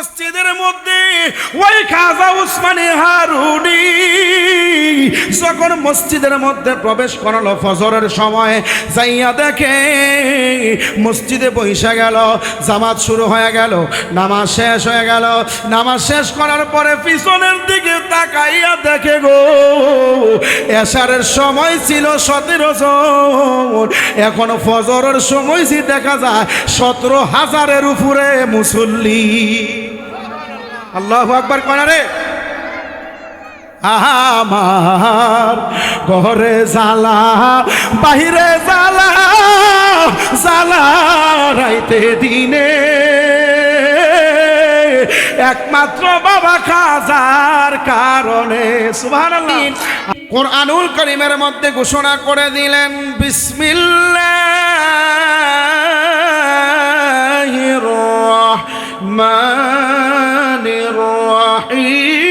মসজিদের মধ্যে ওই খাজা উসমানী হারুনি যখন মসজিদের মধ্যে প্রবেশ করলো ফজরের সময়, যাইয়া দেখে মসজিদে বসে গেল, জামাত শুরু হয়ে গেল, নামাজ শেষ হয়ে গেল। নামাজ শেষ করার পরে পিছনের দিকে তাকাইয়া দেখে গো, এশারের সময় ছিল 17 জন, এখন ফজরের সময় দেখা যায় 17,000-এর উপরে মুসল্লি। আল্লাহু আকবার কনা রে। আমার ঘরে জ্বালা, বাহিরে জ্বালা, জ্বালা রাইতে দিনে, একমাত্র বাবা খাজার কারণে। সুবহানাল্লাহ। কোরআনুল কারীমের মধ্যে ঘোষণা করে দিলেন, বিসমিল্লাহির রাহমানির রাহিম।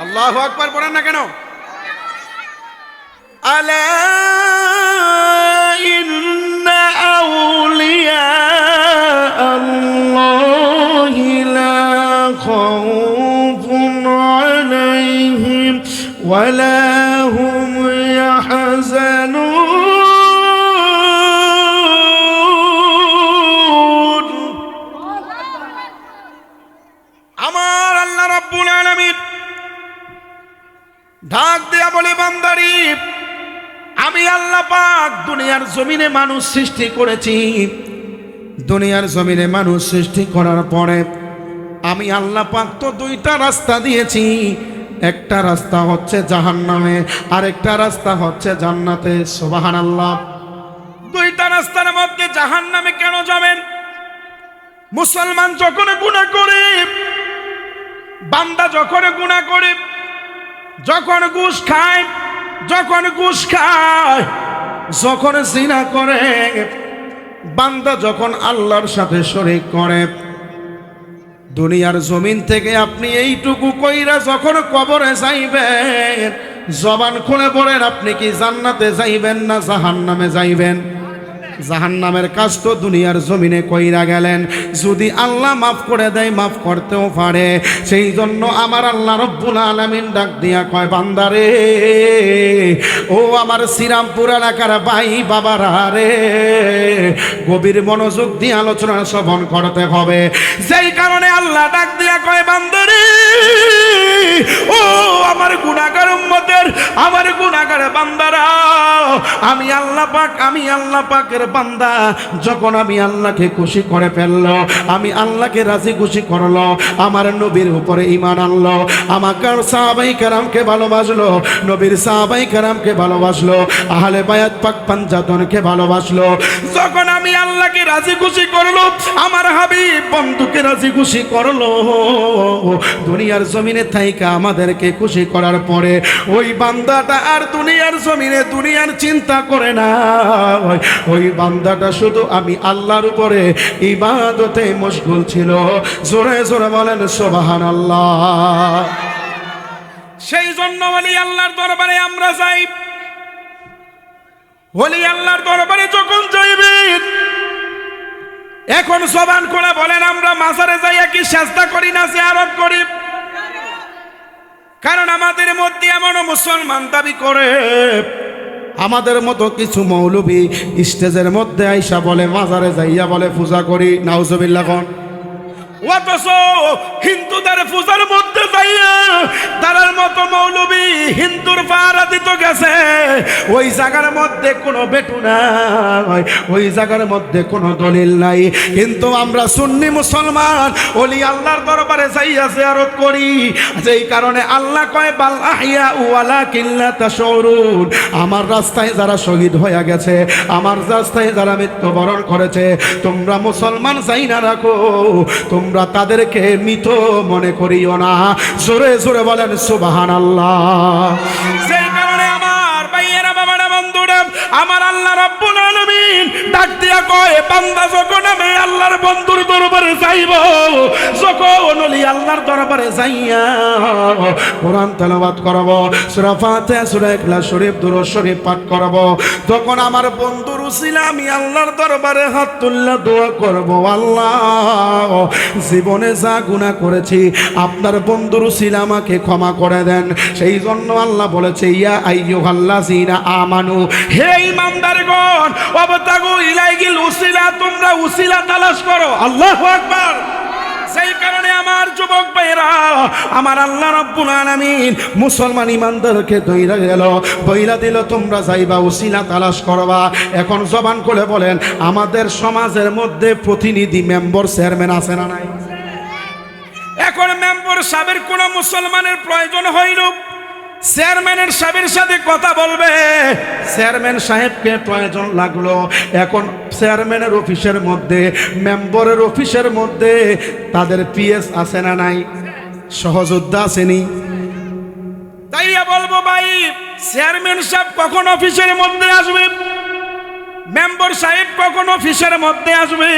আল্লাহু আকবার পড়েন না কেন? আলা ইন্না আউলিয়া আল্লাহি লা খাউফুন আলাইহিম ওয়া লা হুম ইয়াহজানুন। আমার আল্লাহ রাব্বুল আলামিন ডাক দেয়া বলে, বান্দারি আমি আল্লাহ পাক দুনিয়ার জমিনে মানুষ সৃষ্টি করেছি। দুনিয়ার জমিনে মানুষ সৃষ্টি করার পরে আমি আল্লাহ পাক তো 2টা রাস্তা দিয়েছি। একটা রাস্তা হচ্ছে জাহান্নামে, আরেকটা রাস্তা হচ্ছে জান্নাতে। সুবহানাল্লাহ। 2টা রাস্তার মধ্যে জাহান্নামে কেন যাবেন? মুসলমান যখন গুনাহ করে, বান্দা যখন গুনাহ করে, যখন ঘুষ খায়, যখন জিনা করে, বান্দা যখন আল্লাহর সাথে শরীক করে, দুনিয়ার জমিন থেকে আপনি এইটুকু কইরা যখন কবরে যাইবেন, জবান খুলে বলেন, আপনি কি জান্নাতে যাইবেন না জাহান্নামে যাইবেন? জাহান্নামের কাজ তো দুনিয়ার জমিনে কইরা গেলেন। যদি আল্লাহ মাফ করে দেয়, মাফ করতেও পারে। সেই জন্য আমার আল্লাহ রব্বুল আলামিন ডাক দিয়া কয়, বান্দারে, ও আমার শ্রীরামপুর এলাকার ভাই বাবারা রে, গভীর মনোযোগ দিয়ে আলোচনা শ্রবণ করতে হবে। যেই কারণে আল্লাহ ডাক দিয়া কয়, বান্দারে, ও আমার গুনাহগার উম্মতের, আমার গুনাহগার বান্দারা, আমি আল্লাহ পাকের বান্দা যখন আমি আল্লাহকে খুশি করে ফেললো, আমি আল্লাহকে রাজি খুশি করলো, আমার নবীর উপরে ঈমান আনলো, আমাকে সাহাবায়ে কেরামকে ভালোবাসলো, নবীর সাহাবায়ে কেরামকে ভালোবাসলো, আহলে বায়াত পাক পাঞ্জাতনকে ভালোবাসলো, যখন আমি আল্লাহকে রাজি খুশি করলো, আমার হাবিব বন্ধুকে রাজি খুশি করলো, দুনিয়ার জমিনে থাইকা আমাদেরকে খুশি করার পরে ওই বান্দাটা আর দুনিয়ার জমিনে দুনিয়ার চিন্তা করে না। ওই বান্দাটা শুধু আমি আল্লাহর উপরে ইবাদতে মশগুল ছিল। জোরে জোরে বলেন সুবহানাল্লাহ। সেই জন্য ওলি আল্লাহর দরবারে আমরা যাই। ওলি আল্লাহর দরবারে যখন যাইবেন, এখন জবান খুলে বলেন, আমরা মাজারে যাইয়া কি সেজদা করি না জিয়ারত করি? কারণ আমাদের মধ্যে এমন মুসলমান দাবি করে, আমাদের মতো কিছু মৌলবী স্টেজের মধ্যে আইসা বলে মাজারে যাইয়া বলে পূজা করি। নাউজুবিল্লাহ। কোন অথচ হিন্দুদের পূজার মধ্যে যাইয়া তারার মতো মৌলবী হিন্দুর পাহারা দিত গেছে। ওই জায়গার মধ্যে কোনো বেটু নাই, ওই জায়গার মধ্যে কোনো দলিল নাই। কিন্তু আমরা সুন্নি মুসলমান ওলি আল্লাহর দরবারে যাইয়া জিয়ারত করি। যেই কারণে আল্লাহ কয়, বাল আহইয়া ওয়ালাকিন লা তাশউরুন। আমার রাস্তায় যারা শহীদ হয়ে গেছে, আমার রাস্তায় যারা মৃত্যুবরণ করেছে, তোমরা মুসলমান যাই না রাখো, তোমরা তাদেরকে মৃত মনে করিও না। জোরে জোরে বলেন সুবহানাল্লাহ। সেই কারণে আমার ভাইয়েরা, বাবারা, বন্ধুরা, আমার আল্লাহ রাব্বুল আলামিন ডাক দিয়া কয়, বান্দা যখন আমি আল্লাহর বন্ধুর দরবারে যাইব, যখন ওলি ওই আল্লাহর দরবারে যাইয়া কোরআন তেলাওয়াত করব, সূরা ফাতিহা, সূরা ইখলাস শরীফ, দুরূদ শরীফ পাঠ করব। তখন আমার বন্ধুর উসিলা আমি আল্লাহর দরবারে হাত তুললে দোয়া করব, আল্লাহ জীবনে যা গুনাহ করেছি আপনার বন্ধুর উসিলা আমাকে ক্ষমা করে দেন। সেই জন্য আল্লাহ বলেছে, ইয়া আইয়ুহাল্লাযীনা আমানু, হে ঈমানদারগণ, ওয়াবতাগু ইলাইহিল উসিলা, তোমরা উসিলা তালাশ করো। আল্লাহু আকবার। সেই কারণে আমার যুবক ভাইরা, আমার আল্লাহ রাব্বুল আলামিন মুসলমান ঈমানদারকে দইরা গেল, বইলা দিল তোমরা যাইবা উসিলা তালাশ করবা। এখন জবান করে বলেন, আমাদের সমাজের মধ্যে প্রতিনিধি মেম্বার চেয়ারম্যান আছে না নাই? এখন মেম্বার সাহেবের কোন মুসলমানের প্রয়োজন হইল, চেয়ারম্যানের সাহেবের সাথে কথা বলবে, চেয়ারম্যান সাহেবকে প্রয়োজন লাগলো। এখন চেয়ারম্যানের অফিসের মধ্যে, মেম্বারের অফিসের মধ্যে তাদের পিএস আছে না নাই? সহযোদ্ধা আসেনি? তাইয়া বলবো ভাই, চেয়ারম্যান সাহেব কখন অফিসের মধ্যে আসবে, মেম্বার সাহেব কখন অফিসের মধ্যে আসবে?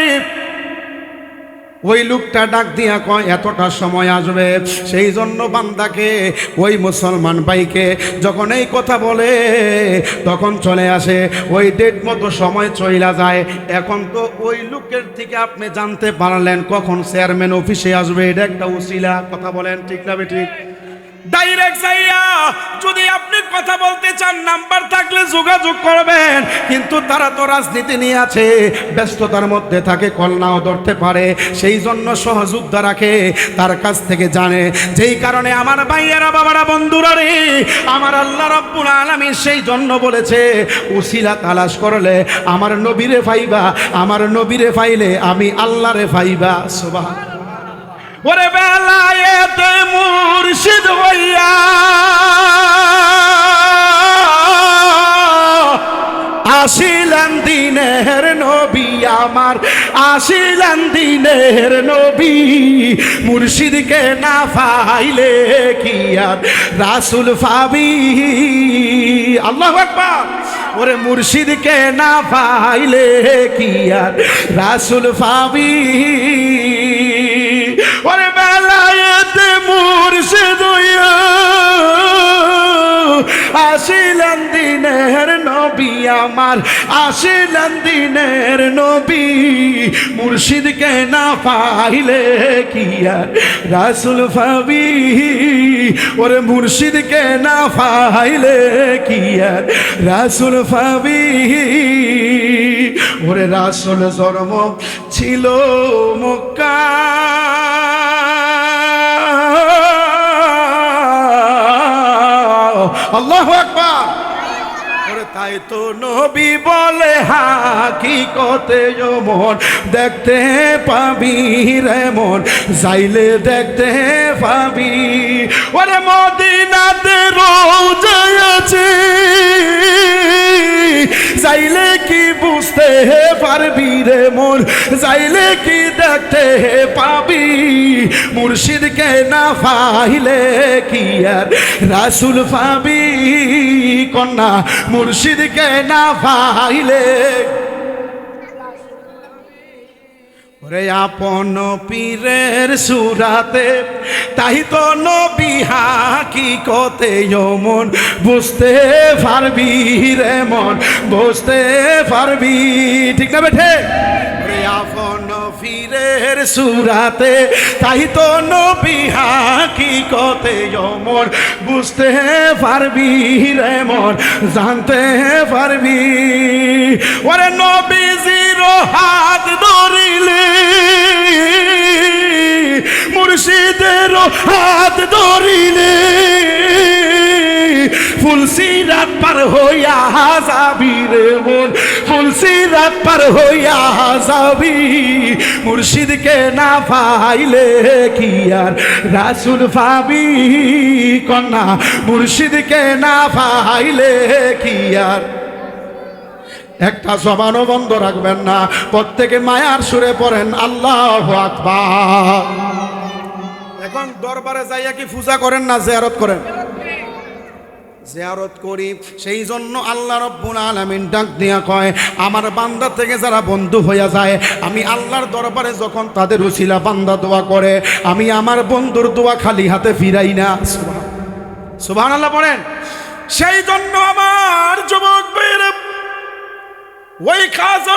ওই লোকটা ডাক দিয়া কয় এতটা সময় আসবে। সেই জন্য বান্দাকে, ওই মুসলমান ভাইকে যখন এই কথা বলে তখন চলে আসে, ওই ডেট মতো সময় চইলা যায়। এখন তো ওই লোকের থেকে আপনি জানতে পারলেন কখন চেয়ারম্যান অফিসে আসবে, এটা একটা উসিলা। কথা বলেন ঠিক না ঠিক? ডাইরেক্ট যাইয়া যদি আপনি কথা বলতে চান, নাম্বার থাকলে যোগাযোগ করবেন। কিন্তু তারা তো রাজনীতি নিয়ে আছে, ব্যস্ততার মধ্যে থাকে, কল নাও ধরতে পারে। সেই জন্য সহযোদ্ধা রাখে, তার কাছ থেকে জানে। যেই কারণে আমার ভাইয়েরা, বাবারা, বন্ধুরা রে, আমার আল্লাহ রাব্বুল আলামিন সেই জন্য বলেছে, উসিলা তালাশ করলে আমার নবীরে পাইবা, আমার নবীরে পাইলে আমি আল্লাহরে পাইবা। সুবহানাল্লাহ। ওরে বেলায়েতে মুর্শিদ হইয়া আসিলেন দিনের নবী আমার, আসিলেন দিনের নবী। মুর্শিদকে না পাইলে কি আর রাসূল পাবি? আল্লাহু আকবার। ওরে মুর্শিদকে না পাইলে কি আর রাসূল পাবি? ওরে বেলায়েতে মুর্শিদ হইয়া আসিলেন দিনের নবী আমার, আসিলেন দিনের নবী। মুর্শিদকে না পাইলে কি আর রাসূল পাবি? ওরে মুর্শিদকে না পাইলে কি আর রাসূল পাবি? ওরে রাসূল জন্ম ছিল মক্কা, আল্লাহু আকবার। ওরে তাই তো নবী বলে হাকিকতে মন দেখতে পাবি রে মন, যাইলে দেখতে পাবি। ওরে মদিনাতে রওজায় আছে, যাইলে কি বুঝতে পারবি রে মন, যাইলে কি দেখতে পাবি? মুর্শিদকে না পাইলে কি আর রাসূল পাবি? কন্যা মুর্শিদকে না পাইলে। ওরে আপন পীরের সুরাতে তাই তো নবী হাকিকতে মন বুঝতে পারবি রে মন, বুঝতে পারবি। ঠিক না বেঠে? ওরে আপন পীরের সুরাতে তাই তো নবী হাকিকতে মন বুঝতে পারবি রে মন, জানতে পারবি। ওরে নবীজির হাত ধরিলে, মুর্শিদের হাত ধরিলে, ফুলসিরাত পার হইয়া যাবি রে মন, ফুলসিরাত পার হইয়া যাবি। মুর্শিদকে না পাইলে কি আর রাসূল পাবি? কন্যা মুর্শিদকে না পাইলে কি আর। একটা জবানও বন্ধ রাখবেন না, প্রত্যেকে মায়ার সুরে পড়েন আল্লাহু আকবার। এখন দরবারে যাইয়া কি পূজা করেন না জিয়ারত করেন? জিয়ারত করি। সেই জন্য আল্লাহ রাব্বুল আলামিন ডাক দিয়া কয়, আমার বান্দা থেকে যারা বন্ধু হইয়া যায়, আমি আল্লাহর দরবারে যখন তাদের উসিলা বান্দা দোয়া করে, আমি আমার বন্ধুর দোয়া খালি হাতে ফিরাই না। সুবহানাল্লাহ পড়েন। সেই জন্য আমার যুবক ভাইরা, ওই খাজা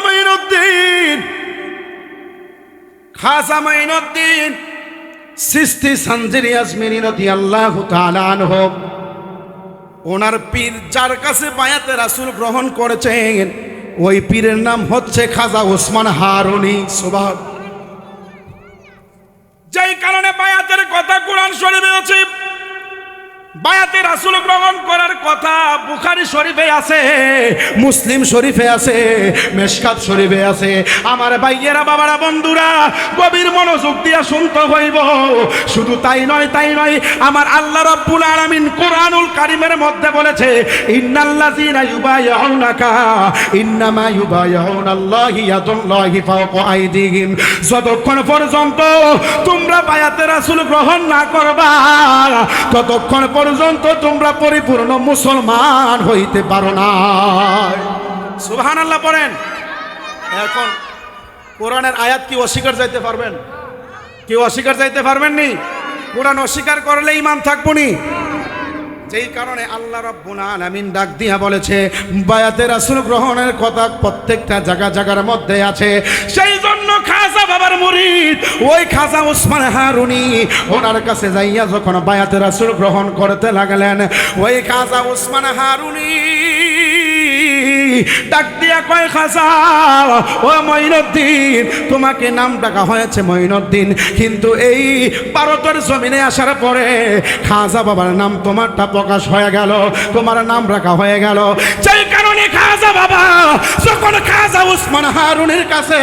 মাইনুদ্দিন চিশতি সানজিরি আজমিরি রাদিয়াল্লাহু তাআলা আনহু, ওনার পীর যার কাছে বায়াতে রাসূল গ্রহণ করেছেন, ওই পীরের নাম হচ্ছে খাজা ওসমান হারুনি। সুবহান। যেই কারণে বায়াতের কথা কোরআন শরীফে আছে, বায়াতে রাসূল গ্রহণ করার কথা বুখারী শরীফে আছে, মুসলিম শরীফে আছে, মেশকাত শরীফে আছে। আমার ভাইয়েরা, বাবারা, বন্ধুরা, গভীর মনোযোগ দিয়া শুনতে হইব। শুধু তাই নয়, আমার আল্লাহ রাব্বুল আলামিন কোরআনুল কারীমের মধ্যে বলেছে, ইন্নাল্লাযীনা ইউবাইউনাকা ইন্নামা ইউবাইউনাল্লাহি ইয়াদুল্লাহি ফাওকা আইদিহিম। যতক্ষণ পর্যন্ত তোমরা বায়াতে রাসূল গ্রহণ না করবা, ততক্ষণ পর্যন্ত তোমরা পরিপূর্ণ মুসলমান হইতে পারো না। সুবহানাল্লাহ পড়েন। এখন কোরআনের আয়াত কি অস্বীকার যাইতে পারবেন? কেউ অস্বীকার যাইতে পারবেন নি? কোরআন অস্বীকার করলে ঈমান থাকবো নি? যেই কারণে আল্লাহ রাব্বুল আলামিন ডাক দিয়া বলেছে, বায়াতে রাসূল গ্রহণের কথা প্রত্যেকটা জায়গার মধ্যে আছে। সেই জন্য খাজা বাবার মুরিদ ওই খাজা ওসমান হারুনি, ওনার কাছে যাইয়া যখন বায়াতে রাসূল গ্রহণ করতে লাগলেন, ওই খাজা ওসমান হারুনি ডাক দিয়া কয়, খাজা ও মঈনুদ্দিন, তোমাকে নাম ডাকা হয়েছে মঈনুদ্দিন, কিন্তু এই ভারতের জমিনে আসার পরে খাজা বাবার নাম তোমারটা প্রকাশ হয়ে গেল, তোমার নাম রাখা হয়ে গেল। সেই কারণে খাজা বাবা যখন খাজা ওসমান হারুনের কাছে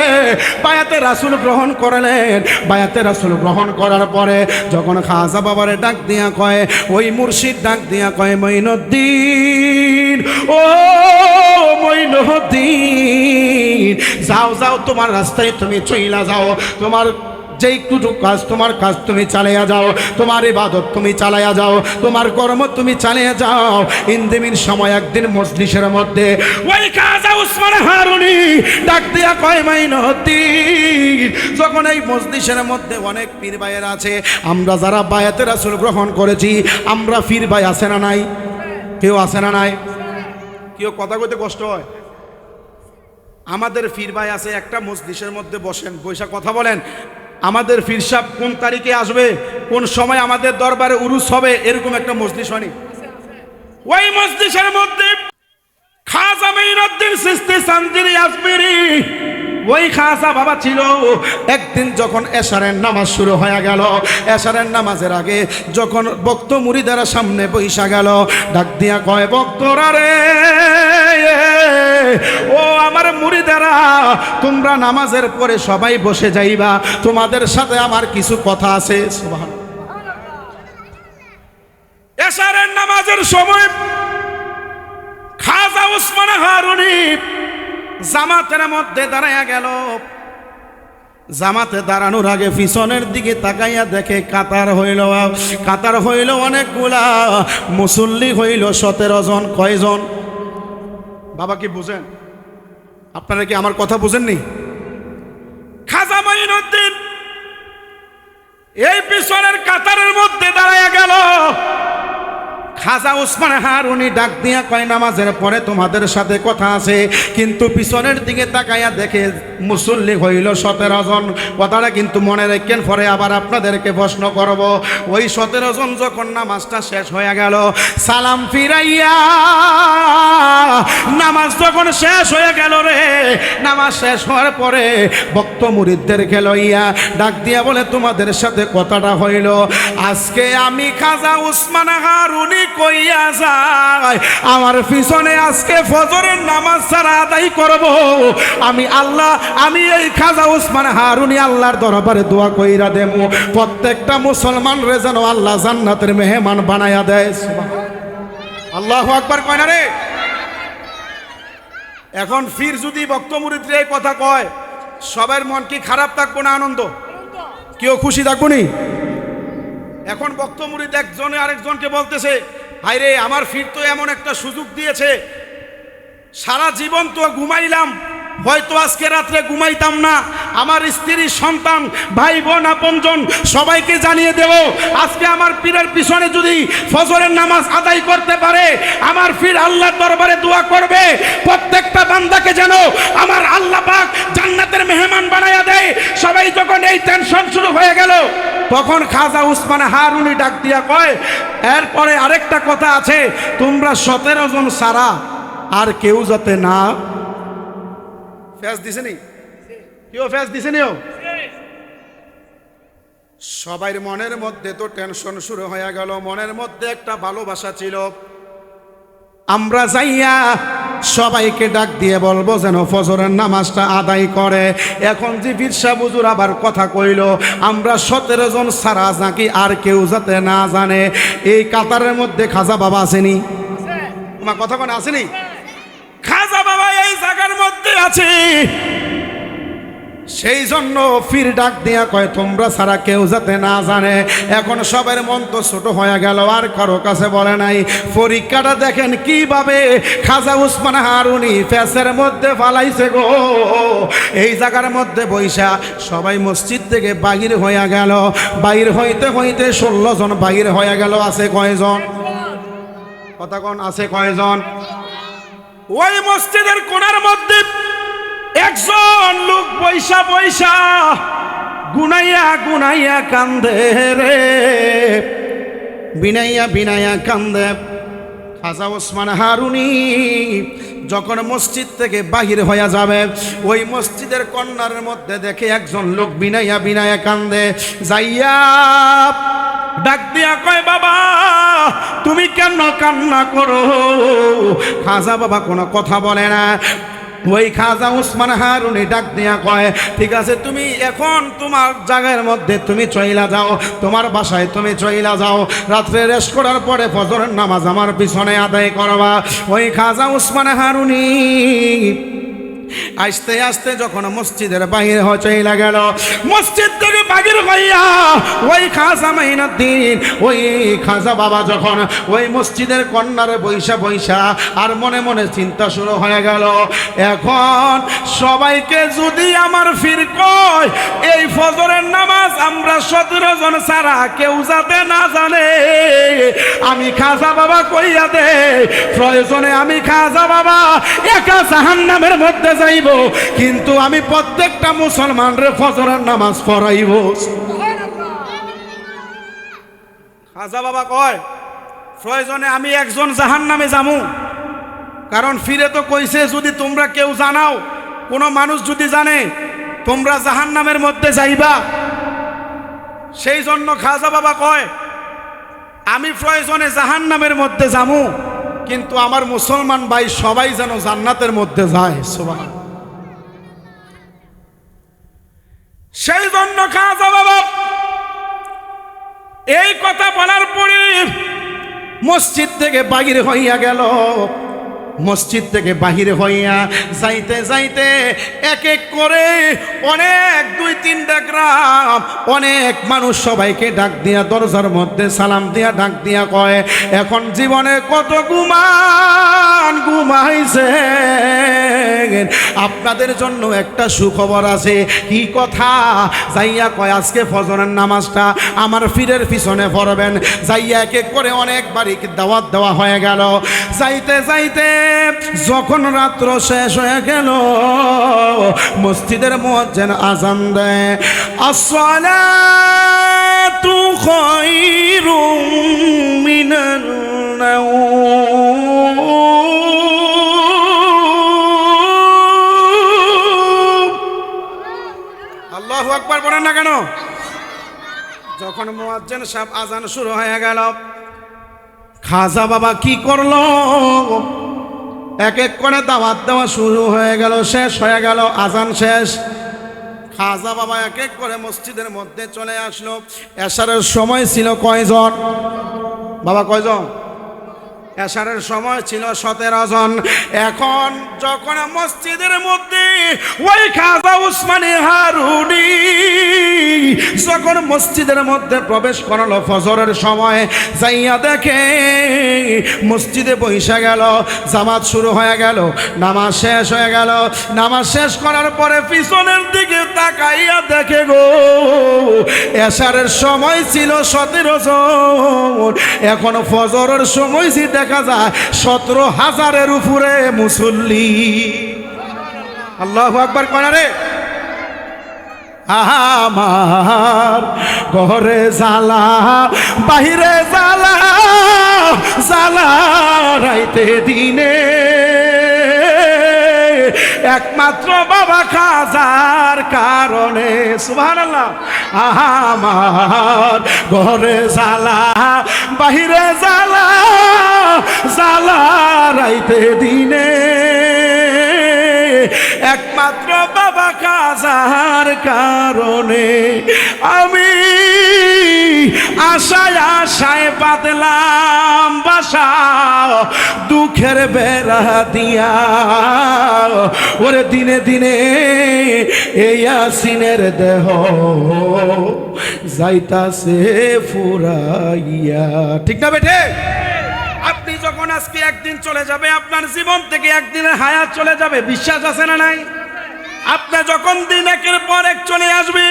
বায়াতে রাসূল গ্রহণ করলেন, বায়াতে রাসূল গ্রহণ করার পরে যখন খাজা বাবারে ডাক দিয়া কয়, ওই মুর্শিদ ডাক দিয়া কয়, মঈনুদ্দিন, ও মঈনুদ্দিন, যাও তোমার রাস্তায় তুমি চইলা যাও, তোমার যেইটুকু কাজ, তোমার কাজ তুমি চালিয়ে যাও, তোমার ইবাদত তুমি চালিয়ে যাও, তোমার কর্ম তুমি চালিয়ে যাও। ইনদিমিন সময় একদিন মজলিসের মধ্যে ওই খাজা ওসমান হারুনি ডাক দিয়া কয়, মঈনুদ্দিন, যখন এই মজলিসের মধ্যে অনেক পীর ভাইয়ের আছে, আমরা যারা বায়াতে রাসূল গ্রহণ করেছি, আমরা পীর ভাই আছে না নাই? কেউ আছে না নাই? কেউ কথা কইতে কষ্ট হয়? আমাদের পীর ভাই আছে, একটা মজলিসের মধ্যে বসেন, বৈশা কথা বলেন, আমাদের পীর সাহেব কোন তারিখে আসবে, কোন সময় আমাদের দরবারে উরুস হবে, এরকম একটা মজলিস হয়নি? ওই মজলিসের মধ্যে খাজা মাইনুদ্দিন চিশতি সানজিরি আজমিরি, ওই খাজা বাবা ছিল। একদিন যখন এশারের নামাজ শুরু হয়ে গেল, এশারের নামাজের আগে যখন ভক্ত মুরিদারা সামনে বইসা গেল, ডাক দিয়া কয়, ভক্তরা রে, ও আমার মুরিদারা, তোমরা নামাজের পরে সবাই বসে যাইবা, তোমাদের সাথে আমার কিছু কথা আছে। সুবহানাল্লাহ। এশারের নামাজের সময় খাজা ওসমান হারুনি জামাতের মধ্যে দাঁড়াইয়া গেল। জামাতে দাঁড়ানোর আগে পিছনের দিকে তাকাইয়া দেখে কাতার হইল অনেকগুলা, মুসল্লি হইল 17 জন। কয়জন? বাবা কি বুঝেন? আপনারা কি আমার কথা বুঝেননি? খাজা মাইনুদ্দিন এই পিছনের কাতারের মধ্যে দাঁড়াইয়া গেল। খাজা ওসমান হারুনি ডাক দিয়া কয়, নামাজের পরে তোমাদের সাথে কথা আছে, কিন্তু পিছনের দিকে তাকাইয়া দেখে মুসল্লি হইল 17 জন। কথাটা কিন্তু মনে রাখেন, পরে আবার আপনাদেরকে প্রশ্ন করব। ওই 17 জন যখন নামাজটা শেষ হয়ে গেল, সালাম ফিরাইয়া নামাজ যখন শেষ হয়ে গেল রে, নামাজ শেষ হওয়ার পরে ভক্ত মুরিদদেরকে লইয়া ডাক দিয়া বলে, তোমাদের সাথে কথাটা হইল, আজকে আমি খাজা ওসমান হারুনি কইয়া যায়, আমার পিছনে আজকে ফজরের নামাজ ছাড়া আদায় করব। আমি এই খাজা ওসমান হারুনি আল্লাহর দরবারে দোয়া কইরা দেব, প্রত্যেকটা মুসলমান রে যেন আল্লাহ জান্নাতের মেহমান বানায়া দেয়। আল্লাহু আকবার কয় না রে? এখন ফির যদি ভক্ত মুরিদরা এই কথা কয়, সবার মন কি খারাপ থাকবো না আনন্দ? কেউ খুশি থাকবো নি? এখন ভক্ত মুরিদ একজনে আরেকজনকে বলতেছে, হায়রে আমার ফির তো এমন একটা সুযোগ দিয়েছে, সারা জীবন তো ঘুমাইলাম, হয়তো আজকে রাত্রে ঘুমাইতাম না। আমার স্ত্রী, সন্তান, ভাই বোন, আপনজন সবাইকে জানিয়ে দেব, আজকে আমার পীরের পিছনে যদি ফজরের নামাজ আদায় করতে পারে, আমার পীর আল্লাহর দরবারে দোয়া করবে প্রত্যেকটা বান্দাকে যেন আমার আল্লাহ পাক জান্নাতের মেহমান বানায়া দেয়। সবাই যখন এই টেনশন শুরু হয়ে গেল, তখন খাজা উসমান হারুনি ডাক দিয়া কয়, এরপরে আরেকটা কথা আছে, তোমরা 17 জন সারা আর কেউ যাতে না ফেস দিছে নি, কেউ ফেস দিছে নিও। সবাই মনের মধ্যে তো টেনশন শুরু হয়ে গেল, মনের মধ্যে একটা ভালোবাসা ছিল, আমরা যাইয়া সবাইকে ডাক দিয়ে বলবো যেন ফজরের নামাজটা আদায় করে। এখন যে পীর সাহেব হুজুর আবার কথা কইল, আমরা 17 জন ছাড়া নাকি আর কেউ যাতে না জানে। এই কাতারের মধ্যে খাজা বাবা আসেনি, তোমার কথা কোন আসেনি? খাজা বাবা এই জায়গার মধ্যে আছে, সেই জন্য ফির ডাক দিয়া কয় তোমরা ছাড়া কেউ যাতে না জানে। এখন সবার মন তো ছোট হয়ে গেল, আর কারো কাছে বলে নাই। পরীক্ষাটা দেখেন কিভাবে খাজা উসমান হারুনি ফেসের মধ্যে ফালাইছে গো। এই জায়গার মধ্যে বৈশা সবাই মসজিদ থেকে বাহির হয়ে গেল, বাহির হইতে হইতে 16 জন বাহির হয়ে গেল। আছে কয়জন? কথা কোন আছে কয়জন? ওই মসজিদের কোণার মধ্যে একজন লোক বৈশা বৈশা গুনাইয়া গুনাইয়া কান্দে রে, বিনাইয়া বিনাইয়া কান্দে। খাজা উসমান হারুনি যখন মসজিদ থেকে বাহির হয়ে যাবে, ওই মসজিদের কর্নারের মধ্যে দেখে একজন লোক বিনাইয়া বিনাইয়া কান্দে। যাইয়া ডাক দিয়া কয়, বাবা তুমি কেন কান্না করো? খাজা বাবা কোনো কথা বলে না। ওই খাজা উসমান হারুনি ডাক দিয়া কয়, ঠিক আছে তুমি এখন তোমার জায়গার মধ্যে তুমি চইলা যাও, তোমার বাসায় তুমি চইলা যাও, রাত্রে রেস্ট করার পরে ফজরের নামাজ আমার পিছনে আদায় করবা। ওই খাজা উসমান হারুনি আস্তে আস্তে যখন মসজিদের বাহির চইলা গেল, মসজিদ থেকে বাহির হইয়া ওই খাজা মাইনুদ্দিন, ওই খাজা বাবা যখন ওই মসজিদের কর্নারে বৈশা বৈশা আর মনে মনে চিন্তা শুরু হয়ে গেল, এখন সবাইকে যদি আমার ফির কয় এই ফজরের নামাজ আমরা 17 জন ছাড়া কেউ যাতে না জানে, আমি খাজা বাবা কইয়া দে, প্রয়োজনে আমি খাজা বাবা একা জাহান্নামের মধ্যে যাইব, কিন্তু আমি প্রত্যেকটা মুসলমানরে ফজরের নামাজ পড়াইব। খাজা বাবা কয়, প্রয়োজনে আমি একজন জাহান্নামে যামু, কারণ ফিরে তো কইছে যদি তোমরা কেউ জানাও, কোনো মানুষ যদি জানে তোমরা জাহান্নামের মধ্যে যাইবা। সেই জন্য খাজা বাবা কয়, আমি প্রয়োজনে জাহান্নামের মধ্যে যামু, কিন্তু আমার মুসলমান ভাই সবাই যেন জান্নাতের মধ্যে যায়। সুবহান। সেই জন্য খাজা বাবা এই কথা বলার পরে মসজিদ থেকে বাহির হইয়া গেল। মসজিদ থেকে বাহির হইয়া যাইতে যাইতে এক এক করে অনেক 2-3টা গ্রাম অনেক মানুষ সবাইকে ডাক দিয়া দরজার মধ্যে সালাম দিয়া ডাক দিয়া কয়, এখন জীবনে কত ঘুমাইছে, আপনাদের জন্য একটা সুখবর আছে। কি কথা? যাইয়া কয় আজকে ফজরের নামাজটা আমার পীরের পিছনে পড়বেন। যাইয়া এক এক করে অনেক বাড়ি দাওয়াত দেওয়া হয়ে গেল। যাইতে যাইতে যখন রাত্র শেষ হয়ে গেল, মসজিদের মুয়াজ্জিন আযান দেয়, আসসালাতু খায়রুম মিনান নাওম। আল্লাহু আকবার বলেন না কেন? যখন মুয়াজ্জিন সাহেব আযান শুরু হয়ে গেল, খাজা বাবা কি করলো? এক এক করে দাওয়াত দেওয়া শুরু হয়ে গেল, শেষ হয়ে গেল, আজান শেষ। খাজা বাবা এক এক করে মসজিদের মধ্যে চলে আসলো। এশারের সময় ছিল কয়জন? বাবা কয়জন? এশারের সময় ছিল 17 জন। এখন যখন মসজিদের মধ্যে ওই খাজা উসমানী হারুনি যখন মসজিদের মধ্যে প্রবেশ করলো ফজরের সময়, যাইয়া দেখে মসজিদে বৈশা গেল, জামাত শুরু হয়ে গেল, নামাজ শেষ হয়ে গেল। নামাজ শেষ করার পরে পিছনের দিকে তাকাইয়া দেখে গো এশারের সময় ছিল 17 জন, এখন ফজরের সময় দেখা যায় 17,000-এর উপরে মুসল্লি। আল্লাহু আকবার কোন রে। আমার ঘরে জ্বালা বাহিরে জ্বালা, জ্বালা রাইতে দিনে, একমাত্র বাবা খাজার কারণে। সুবহানাল্লাহ। আমার ঘরে জ্বালা বাহিরে জ্বালা, জ্বালা রাইতে দিনে, একমাত্র বাবা খাজার কারণে। আমি আশায় আশায় পাতলাম বাসা, দুঃখের বেড়া দিয়া ওরে দিনে দিনে এই ইয়াসিনের দেহ যাইতাছে ফুরাইয়া। ঠিক না বেঠে? আপনি যখন আজকে একদিন চলে যাবে, আপনার জীবন থেকে একদিনের হায়াত চলে যাবে, বিশ্বাস আছে না নাই? আপনার যখন দিন একের পর এক চলে আসবে,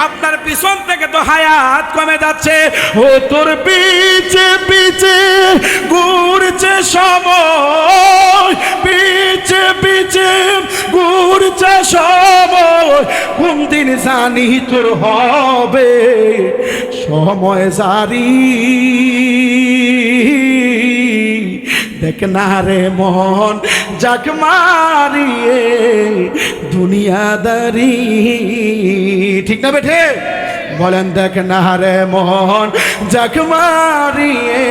আপনার পিছন থেকে তো হায়াত কমে যাচ্ছে। ও তোর পিছে পিছে ঘুরছে সময়, পিছে পিছে ঘুরছে সময়, কোন দিন জানি তোর হবে সময় জারি। দেখ না রে মন জাক মারিয়ে দুনিয়াদারি। ঠিক না বেঠে? বলেন দেখ না রে মন জাক মারিয়ে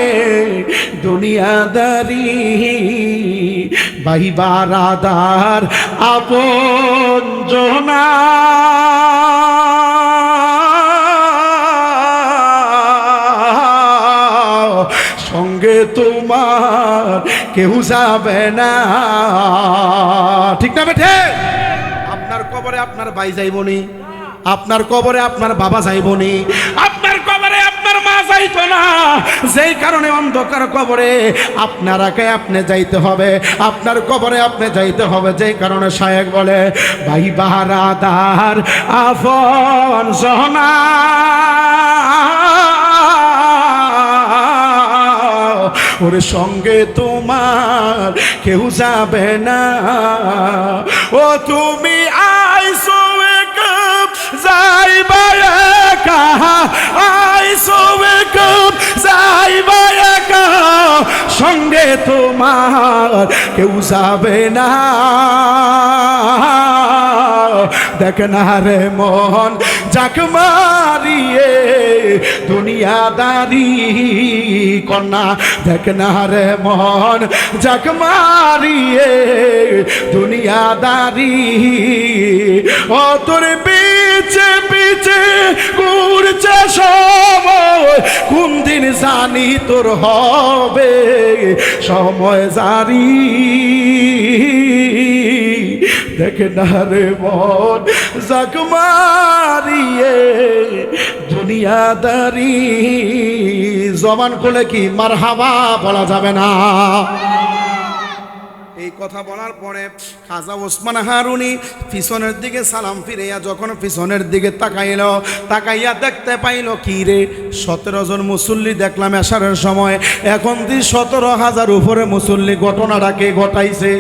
দুনিয়াদারি। ভাই বারাদার আপন জনা সঙ্গে তোমার কেউ যাবে না। ঠিক না বেঠে? আপনার কবরে আপনার ভাই যাইবনি, আপনার কবরে আপনার বাবা যাইবনি, আপনার কবরে আপনার মা যাইতো না। যেই কারণে অন্ধকার কবরে আপনারাকে আপনি যাইতে হবে, আপনার কবরে আপনি যাইতে হবে। যেই কারণে শায়েখ বলে ভাই বারাদার আপন সোনা ওর সঙ্গে তোমার কেউ যাবে না। ও তুমি আইসো যাইবা একা, আইসো যাইবা একা, সঙ্গে তোমার কেউ যাবে না। দেখ না রে মন জাক মারিয়ে দুনিয়াদারি কন্যা, দেখ না রে মন জাক মারিয়ে দুনিয়াদারি। ও তোর পিছে পিছে ঘুরছে সময়, কোন দিন জানি তোর হবে সময় জারি। দেখ না রে মন জাক মারিয়ে দুনিয়াদারি। জবান খুলে কি মারহাবা বলা যাবে না? এই কথা বলার পরে খাজা ওসমান হারুনি পিছনের দিকে সালাম ফিরাইয়া যখন পিছনের দিকে তাকাইল, তাকাইয়া দেখতে পাইল কি রে 17 জন মুসল্লি দেখলাম এশারের সময়, এখন 17,000 উপরে মুসল্লি। ঘটনাটাকে ঘটাইছে?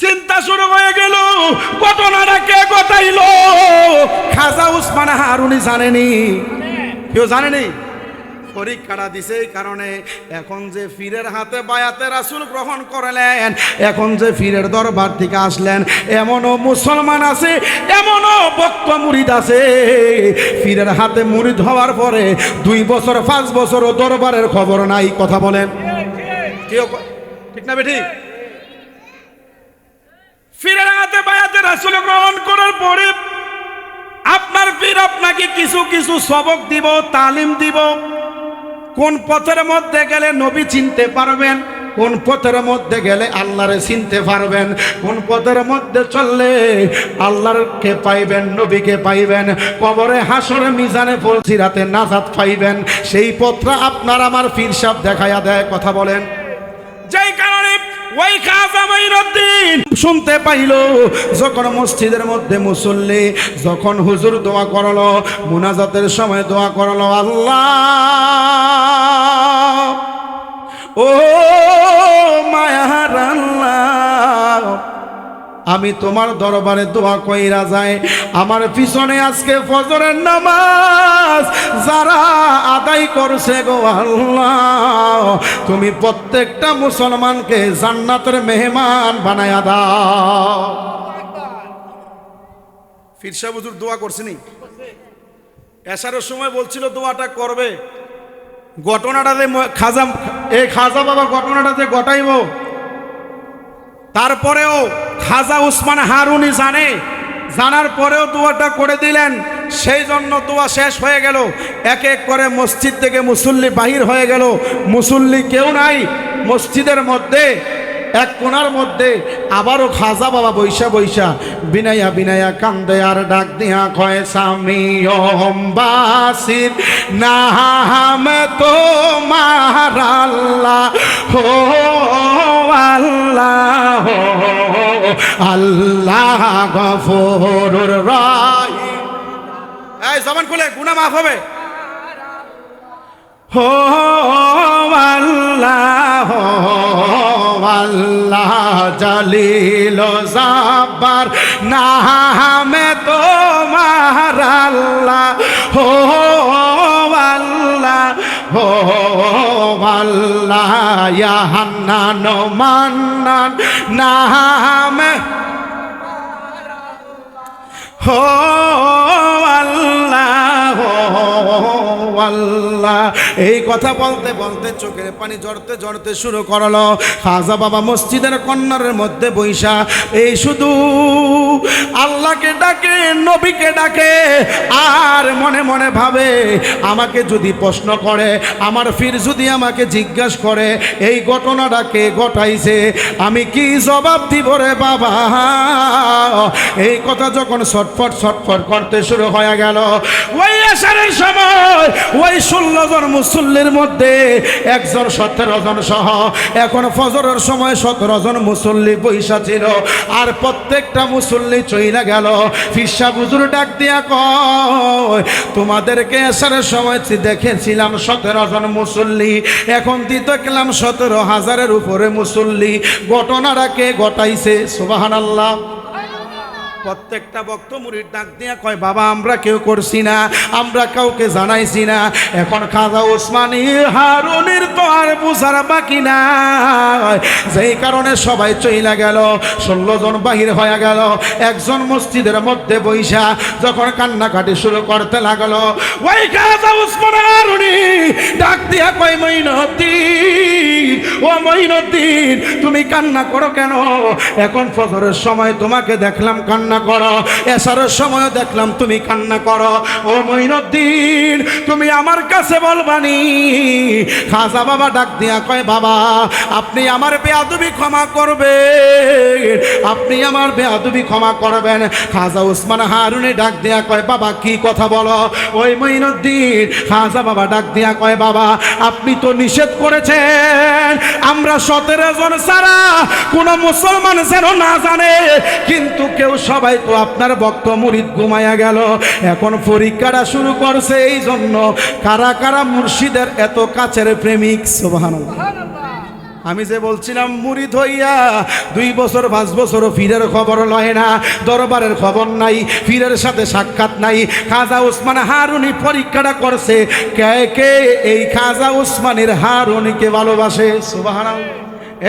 চিন্তা শুরু হয়ে গেল, ঘটনাটা কে ঘটাইল? খাজা উসমান হারুনি জানেনি? কেউ জানেনি? পরীক্ষাটা দিছে এই কারণে এখন যে পীরের হাতে বায়াতে রাসূল গ্রহণ করলেন, এখন যে পীরের দরবার থেকে আসলেন, এমনও মুসলমান আছে, এমনও ভক্ত মুরিদ আছে, পীরের হাতে মুরিদ হওয়ার পরে 2 বছর 5 বছরও দরবারের খবর নাই। কথা বলেন কেউ? ঠিক না বেঠিক? পীরের হাতে বায়াতে রাসূল গ্রহণ করার পরে আপনার পীর আপনাকে কিছু কিছু সবক দিব, তালিম দিব। কোন পথের মধ্যে গেলে নবী চিনতে পারবেন, কোন পথের মধ্যে গেলে আল্লাহরে চিনতে পারবেন, কোন পথের মধ্যে চললে আল্লাহরকে পাইবেন, নবীকে পাইবেন, কবরে হাসরে মিজানে ফলসিরাতে নাজাত পাইবেন, সেই পথটা আপনার আমার পীর সাহেব দেখায়া দেয়। কথা বলেন। যেই কারণে ওই খাজা মাইনুদ্দিন শুনতে পাইল যখন মসজিদের মধ্যে মুসল্লি যখন হুজুর দোয়া করলো, মুনাজাতের সময় দোয়া করলো, আল্লাহ ও মায়ার আল্লাহ, আমি তোমার দরবারে দোয়া কইরা যাই, আমার পিছনে আজকে ফজরের নামাজ যারা আদায় করছে গো আল্লাহ, তুমি প্রত্যেকটা মুসলমানকে জান্নাতের মেহমান বানায়া দাও। পীর সাহেব হুজুর দোয়া করছেনি, এশারের সময় বলছিল দোয়াটা করবে। ঘটনাটাতে খাজা বাবা ঘটনাটাতে ঘটাইব, তারপরেও খাজা উসমান হারুনি জানার পরেও দোয়াটা করে দিলেন। সেই জন্য দোয়া শেষ হয়ে গেল, এক এক করে মসজিদ থেকে মুসল্লি বাহির হয়ে গেল, মুসল্লি কেউ নাই মসজিদের মধ্যে। এক কোণার মধ্যে আবারও খাজা বাবা বৈশা বৈশা বিনায়া বিনায়া কান্দে আর ডাক দিয়া কয়, স্বামী বাসির নাম তোমার আল্লাহ হো আল্লাহ আল্লাহ গফুরুর রহিম। এই জবান খুলে গুনাহ মাফ হবে। হো আল্লাহ আল্লাহ জালিল জাব্বার নামে তোমার আল্লাহ হো আল্লাহ হো আল্লাহ ইয়া হান্নান মান্নান নামে হো আল্লাহ আল্লাহ। এই কথা বলতে বলতে চোখের পানি ঝরতে ঝরতে শুরু করলো। খাজা বাবা মসজিদের কর্নারের মধ্যে বৈশা এই শুধু আল্লাহকে ডাকে, নবীকে ডাকে, আর মনে মনে ভাবে আমাকে যদি প্রশ্ন করে, আমার ফির যদি আমাকে জিজ্ঞাসা করে এই ঘটনাটা কে ঘটাইছে, আমি কি জবাব দিব রে বাবা। এই কথা যখন ছটফট ছটফট করতে শুরু হয়ে গেল, ওই আশারের সময় ওই 16 জন মুসল্লির মধ্যে একজন 17 জন সহ এখন ফজরের সময় 17 জন মুসল্লি বৈশা ছিল, আর প্রত্যেকটা মুসল্লি চইলা গেল। ফিরসা হুজুর ডাক দিয়া কয়, তোমাদেরকে আসারের সময় দেখেছিলাম 17 জন মুসল্লি, এখন দেখলাম 17,000-এর উপরে মুসল্লি। ঘটনাটা কে ঘটাইছে? সুবহানাল্লাহ। প্রত্যেকটা বক্ত মুরিদ ডাক দিয়া কয়, বাবা আমরা কেউ করছি না, আমরা কাউকে জানাইছি না। এখন খাজা উসমানী হারুনির তো আর বুঝার বাকি নাই, যেই কারণে সবাই চইলা গেল। 16 জন বাহির হয়ে গেল। একজন মসজিদের মধ্যে বৈশা যখন কান্নাকাটি শুরু করতে লাগলো, ওই খাজা উসমান হারুনি ডাক দিয়া কয়, মঈনুদ্দিন ও মঈনুদ্দিন তুমি কান্না করো কেন? এখন ফজরের সময় তোমাকে দেখলাম কান্না করো, এশারের সময় দেখলাম তুমি কান্না করো। ও মঈনুদ্দিন তুমি আমার কাছে বলবানি? খাজা বাবা ডাক দিয়া কয়, বাবা আপনি আমার বেয়াদবি ক্ষমা করবেন, আপনি আমার বেয়াদবি ক্ষমা করবেন। খাজা উসমান হারুনি ডাক দিয়া কয়, বাবা কি কথা বলো? ওই মঈনুদ্দিন খাজা বাবা ডাক দিয়া কয়, বাবা আপনি তো নিষেধ করেছেন আমরা 17 জন ছাড়া কোন মুসলমান যেন না জানে, কিন্তু কেউ সবাই তো আপনার ভক্ত মুরিদ ঘুমায়া গেল। এখন পরীক্ষাটা শুরু করছে, এই জন্য কারা কারা মুর্শিদের এত কাছের প্রেমিক। সুবহানাল্লাহ। আমি যে বলছিলাম মুরিদ হইয়া 2 বছর 5 বছরও পীরের খবর লয় না, দরবারের খবর নাই, পীরের সাথে সাক্ষাৎ নাই। খাজা উসমান হারুনি পরীক্ষাটা করছে কে কে এই খাজা উসমানের হারুনিকে ভালোবাসে। সুবহানাল্লাহ।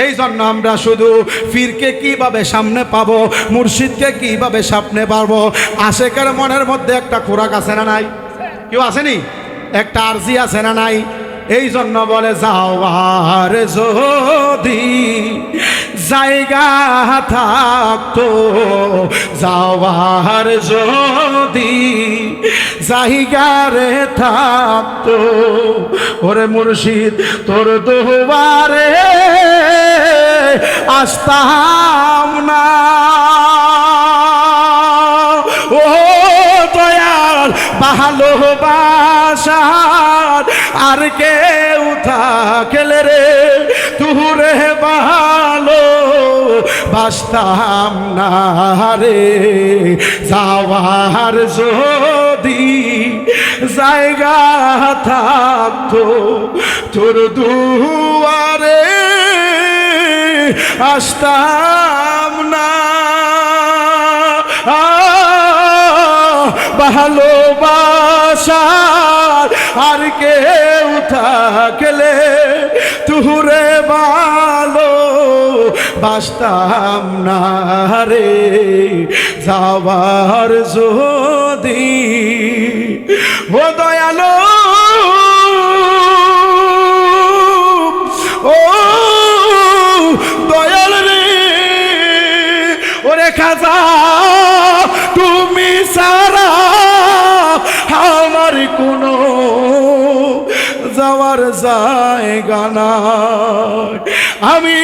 এই জন্য আমরা শুধু পীরকে কিভাবে সামনে পাবো, মুর্শিদকে কিভাবে সামনে পাবো, আশেকের মনের মধ্যে একটা খোরাক আছে না নাই? কেউ আসেনি? একটা আরজি আছে না নাই? এই জন্য বলে যাওয়ার যদি জায়গা থাকতো, যাওয়ার যদি জায়গা রে থাকতো, ওরে মুর্শিদ তোর দোবারে আসতাম না। ও দয়াল ভালোবাসার আর কেউ থাকলে রে তুরে ভালো বাসতাম না রে, যাওয়ার যদি জায়গা থাকতো তোর দুয়ারে আসতাম না। ভালোবাসার আর কেউ থাকলে তুরে ভালো বাসতাম না রে, যাওয়ার যদি ও দয়ালো ও দয়াল রে, ওরে খাজা তুমি সারা আমার কোনো যাওয়ার জায়গা নাই, আমি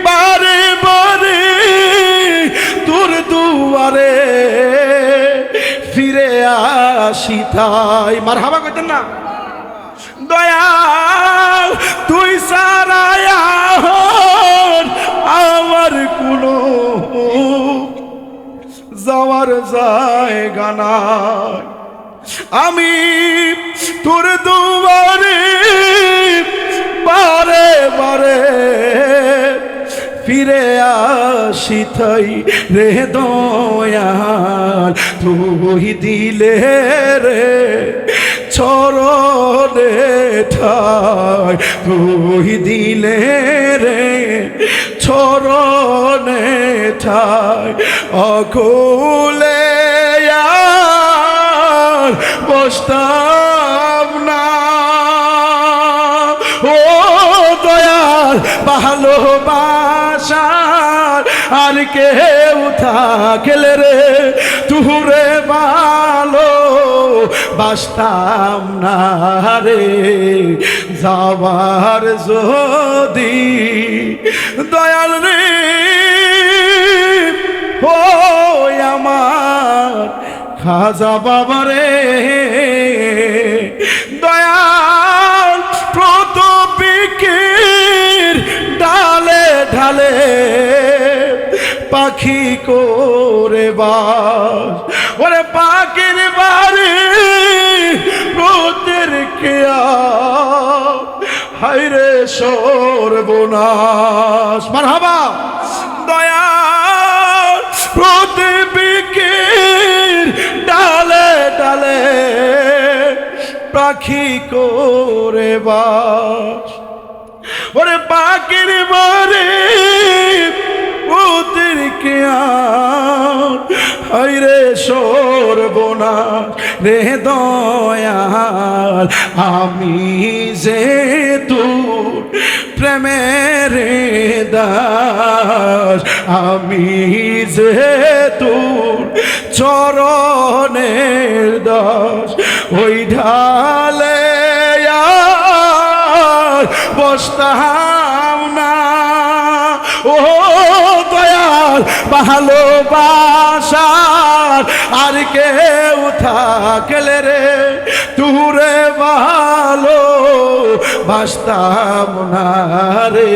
বারে বারে তোর দুয়ারে ফিরে আসি তাই। মারহাবা কইতেন না? দয়াল তুই সারা আমার কোনো যাওয়ার জায়গা নাই, আমি তোর দুয়ারে বারে বারে ফিরে আসি তাই রে দয়াল, তুই দিলে রে চরণে ঠাই, তুই দিলে রে চরণে ঠাই, অকুলে বসতাম না। ও দয়াল ভালোবাসার আর কেউ থাকলে রে তুরে ভালো বাসতাম না রে, যাওয়ার যদি দয়াল রে ও আমার খাজা বাবারে, দয়াল প্রতপিকের ডালে ঢালে পাখি করে বাস, ওরে পাখির বাড়ি প্রতের কেয়া হাইরে সর্বনাশ। মারহাবা। দয়াল প্রতপিকের ডালে ডালে পাখি করে বাস, ওরে পাখির বাড়ি ওদের কেয়া হাইরে সর্বনাশ রে দয়াল, আমি যে তোর প্রেমের দাস, আমি যে তোর চরণের দাস, ওই ঢালে বসতাম না। ও দয়াল ভালোবাসার আর কেউ থাকলে রে তুরে ভালো বাসতাম না রে,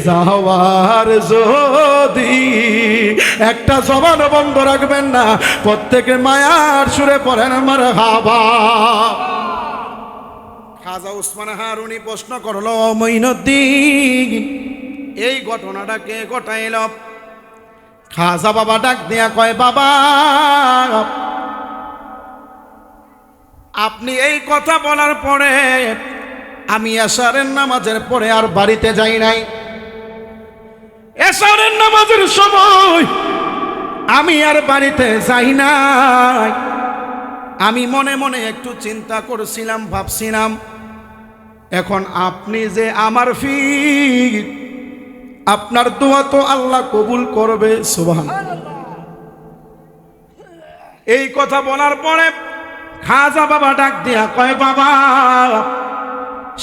যাওয়ার যদি একটা জবান বন্ধ রাখবেন না, প্রত্যেকে মায়ার সুরে পড়েন মারহাবা। খাজা উসমান হারুনি প্রশ্ন করল, মঈনুদ্দিন এই ঘটনাটা কে ঘটাইল? খাজা বাবা ডাক দিয়া কয়, বাবা আপনি এই কথা বলার পরে আমি এশারের নামাজের পরে আর বাড়িতে যাই নাই। এশারের নামাজের সময় আমি আর বাড়িতে যাই নাই। আমি মনে মনে একটু চিন্তা করছিলাম, ভাবছিলাম এখন আপনি যে আমার ফির আপনার দোয়া তো আল্লাহ কবুল করবে। সুবহানাল্লাহ। এই কথা বলার পরে খাজা বাবা ডাক দিয়া কয়, বাবা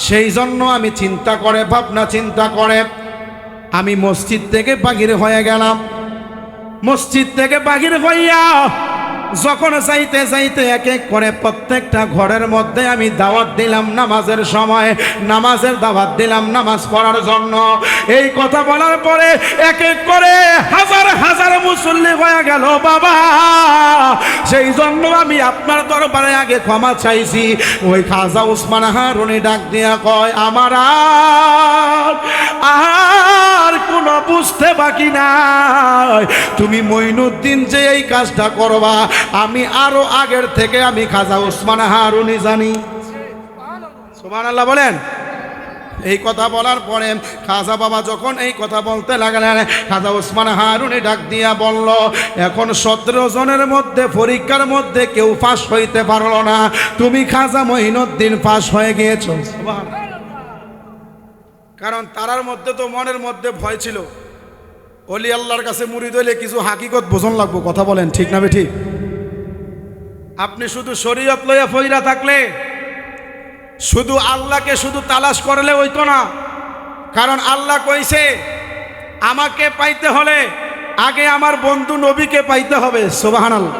সেই জন্য আমি ভাবনা চিন্তা করে আমি মসজিদ থেকে বাহির হয়ে গেলাম। মসজিদ থেকে বাহির হইয়া যখন যাইতে যাইতে এক এক করে প্রত্যেকটা ঘরের মধ্যে আমি দাওয়াত দিলাম, নামাজের সময় নামাজের দাওয়াত দিলাম নামাজ পড়ার জন্য। এই কথা বলার পরে এক এক করে হাজার হাজার মুসল্লি হয়ে গেল। বাবা সেই জন্য আমি আপনার দরবারে আগে ক্ষমা চাইছি। ওই খাজা ওসমান হারুনি ডাক দিয়া কয়, আমার আর কোনো বুঝতে বাকি নাই। তুমি মঈনুদ্দিন যে এই কাজটা করবা আমি আরো আগের থেকে আমি খাজা ওসমান হারুনি জানি। সুবহানাল্লাহ বলেন। এই কথা বলার পরে খাজা বাবা যখন এই কথা বলতে লাগলেন, খাজা ওসমান হারুনি ডাক দিয়া বলল, এখন 17 জনের মধ্যে পরীক্ষার মধ্যে কেউ পাস হইতে পারলো না, তুমি খাজা মঈনুদ্দিন পাস হয়ে গিয়েছো। কারণ তারার মধ্যে তো মনের মধ্যে ভয় ছিল, ওলি আল্লাহর কাছে মুরিদ হইলে কিছু হাকিকত বোঝন লাগবো। কথা বলেন ঠিক না বেঠিক? আপনি শুধু শরীয়ত লইয়া ফইরা থাকলে, শুধু আল্লাহকে শুধু তালাশ করলে হইতো না। কারণ আল্লাহ কইছে আমাকে পাইতে হলে আগে আমার বন্ধু নবীকে পাইতে হবে। সুবহানাল্লাহ।